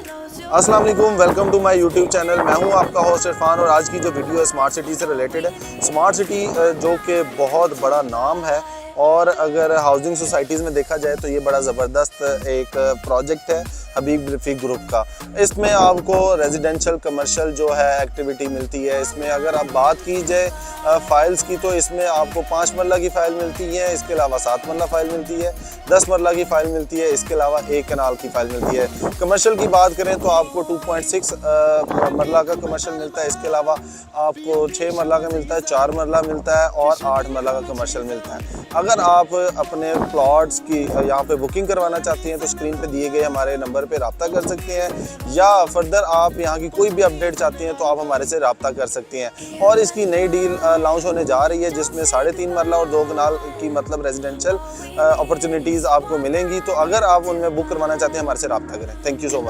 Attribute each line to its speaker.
Speaker 1: अस्सलाम वालेकुम, welcome to my YouTube channel. मैं हूं आपका होस्ट इरफान और आज की जो वीडियो है स्मार्ट सिटी से रिलेटेड है। स्मार्ट सिटी जो कि बहुत बड़ा नाम है और अगर हाउसिंग सोसाइटीज़ में देखा जाए तो ये बड़ा ज़बरदस्त एक प्रोजेक्ट है हबीब रफ़ीक ग्रुप का। इसमें आपको रेजिडेंशियल कमर्शियल जो है एक्टिविटी मिलती है। इसमें अगर आप बात की जाए फ़ाइल्स की तो इसमें आपको 5 मरला की फ़ाइल मिलती है, इसके अलावा 7 मरला फ़ाइल मिलती है, 10 मरला की फ़ाइल मिलती है, इसके अलावा 1 कनाल की फ़ाइल मिलती है। कमर्शियल की बात करें तो आपको 2.6 मरला का कमर्शियल मिलता है, इसके अलावा आपको 6 मरला का मिलता है, 4 मरला मिलता है और 8 मरला का कमर्शियल मिलता है। अगर आप अपने प्लॉट्स की यहाँ पे बुकिंग करवाना चाहते हैं तो स्क्रीन पे दिए गए हमारे नंबर पे रब्ता कर सकते हैं, या फर्दर आप यहाँ की कोई भी अपडेट चाहते हैं तो आप हमारे से रब्ता कर सकते हैं। और इसकी नई डील लॉन्च होने जा रही है जिसमें 3.5 मरला और 2 कनाल की मतलब रेजिडेंशियल अपॉर्चुनिटीज़ आपको मिलेंगी। तो अगर आप उनमें बुक करवाना चाहते हैं हमारे से रब्ता करें। Thank you so much.